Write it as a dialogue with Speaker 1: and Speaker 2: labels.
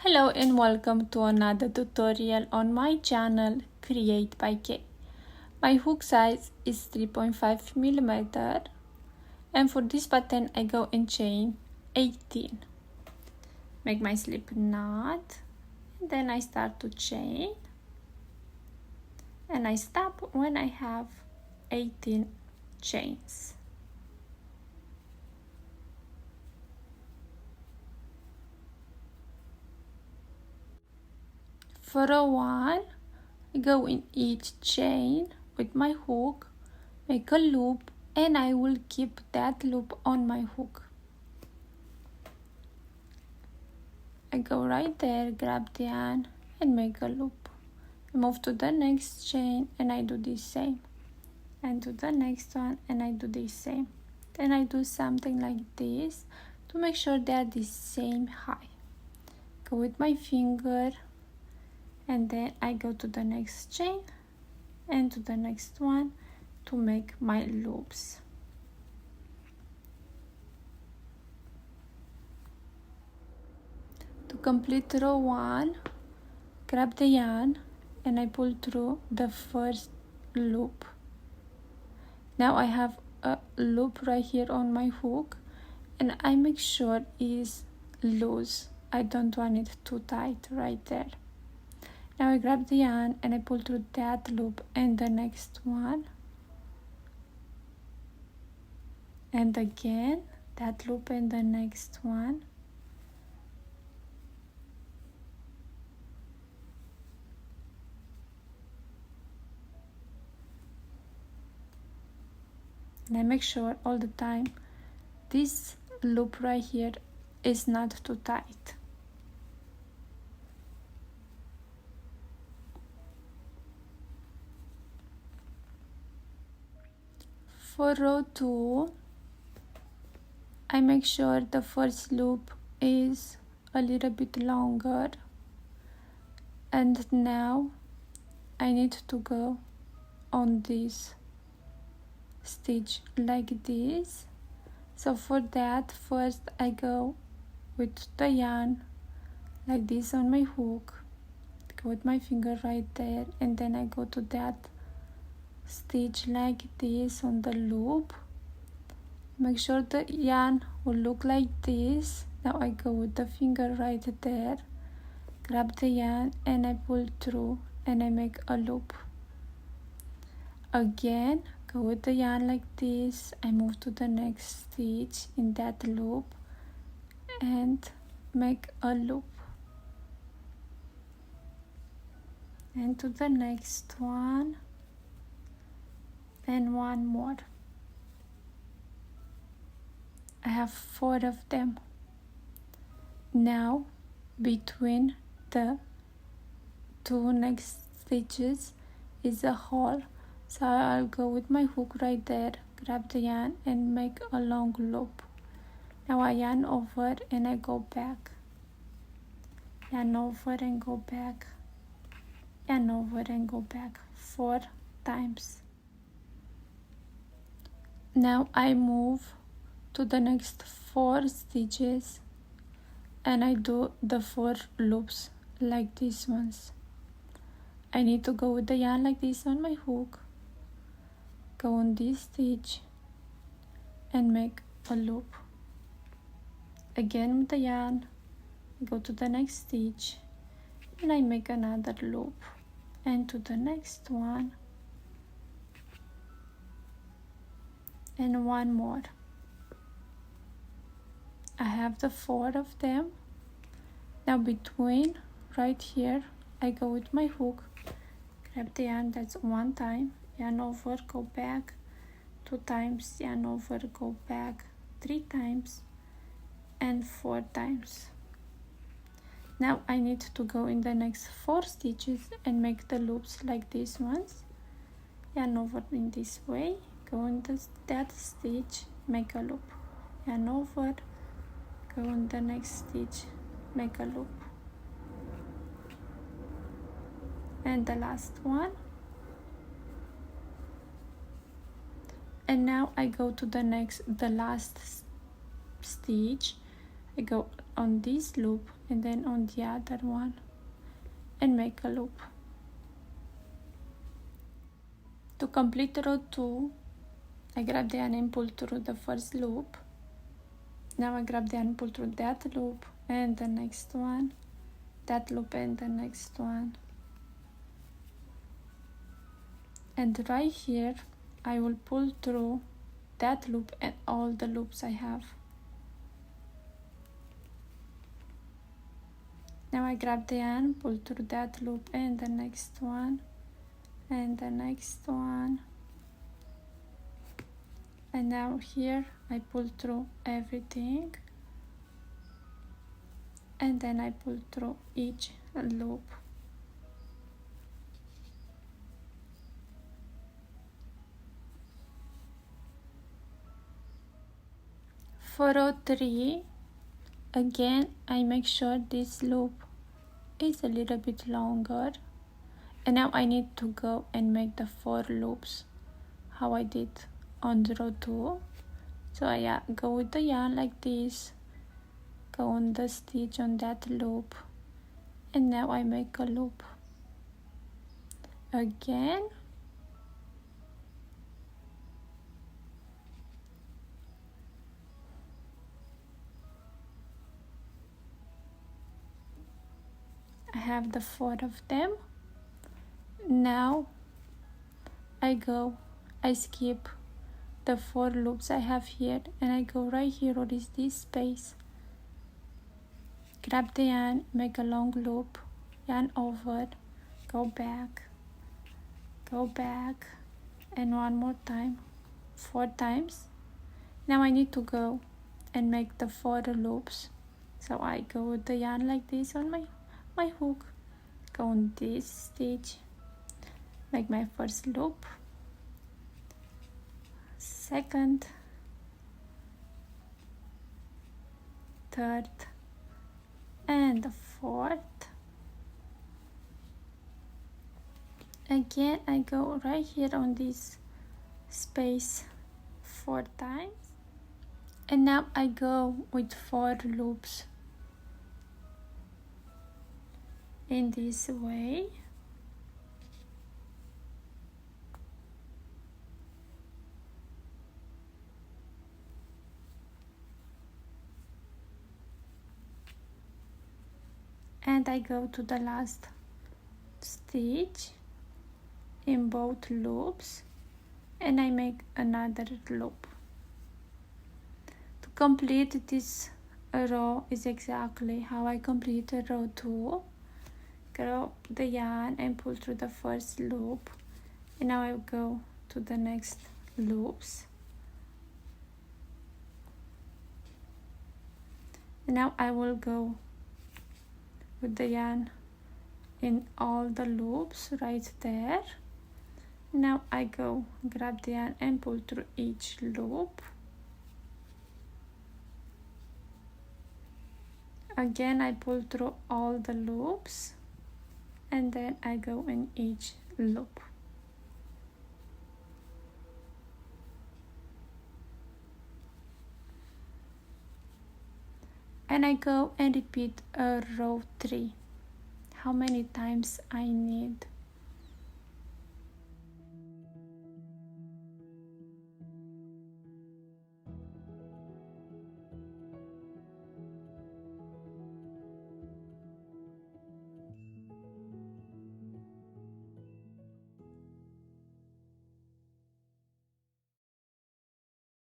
Speaker 1: Hello and welcome to another tutorial on my channel Create by K. My hook size is 3.5 millimeter, and for this pattern I go in chain 18. Make my slip knot, and then I start to chain, and I stop when I have 18 chains. For row 1, I go in each chain with my hook, make a loop, and I will keep that loop on my hook. I go right there, grab the yarn and make a loop. I move to the next chain and I do the same. And to the next one and I do the same. Then I do something like this to make sure they are the same height. Go with my finger and then I go to the next chain and to the next one to make my loops. To complete row 1, grab the yarn and I pull through the first loop. Now I have a loop right here on my hook and I make sure it's loose. I don't want it too tight right there. Now I grab the yarn and I pull through that loop and the next one. And again, that loop and the next one. And I make sure all the time this loop right here is not too tight. For row 2, I make sure the first loop is a little bit longer, and now I need to go on this stitch like this. So for that, first I go with the yarn like this on my hook, go with my finger right there, and then I go to that stitch like this on the loop. Make sure the yarn will look like this. Now I go with the finger right there, grab the yarn and I pull through and I make a loop. Again, go with the yarn like this. I move to the next stitch in that loop and make a loop. And to the next one and one more. I have 4 of them. Now between the 2 next stitches is a hole, so I'll go with my hook right there, grab the yarn and make a long loop. Now I yarn over and I go back, yarn over and go back, yarn over and go back 4 times. Now I move to the next 4 stitches and I do the 4 loops like these ones. I need to go with the yarn like this on my hook, go on this stitch and make a loop. Again with the yarn, go to the next stitch and I make another loop, and to the next one and one more. I have the 4 of them. Now between right here I go with my hook, grab the yarn, that's 1 time, yarn over, go back 2 times, yarn over, go back 3 times and 4 times. Now I need to go in the next 4 stitches and make the loops like these ones. Yarn over in this way, go in that stitch, make a loop, yarn over, go in the next stitch, make a loop, and the last one. And now I go to the last stitch. I go on this loop, and then on the other one, and make a loop. To complete row 2, I grab the yarn and pull through the first loop. Now I grab the yarn and pull through that loop and the next one, that loop and the next one. And right here I will pull through that loop and all the loops I have. Now I grab the yarn, pull through that loop and the next one, and the next one. And now here I pull through everything, and then I pull through each loop. For row 3, again I make sure this loop is a little bit longer, and now I need to go and make the 4 loops how I did on the row 2. So I go with the yarn like this, go on the stitch on that loop, and now I make a loop again. I have the 4 of them. Now I skip the 4 loops I have here, and I go right here where is this space, grab the yarn, make a long loop, yarn over, go back, and one more time, 4 times. Now I need to go and make the 4 loops, so I go with the yarn like this on my hook, go on this stitch, make my first loop, second, third, and the fourth. Again I go right here on this space 4 times, and now I go with 4 loops in this way. And I go to the last stitch in both loops, and I make another loop. To complete this row is exactly how I complete row 2. Grab the yarn and pull through the first loop, and now I will go to the next loops. And now I will go with the yarn in all the loops right there. Now I go grab the yarn and pull through each loop. Again I pull through all the loops, and then I go in each loop. And I go and repeat row 3 how many times I need.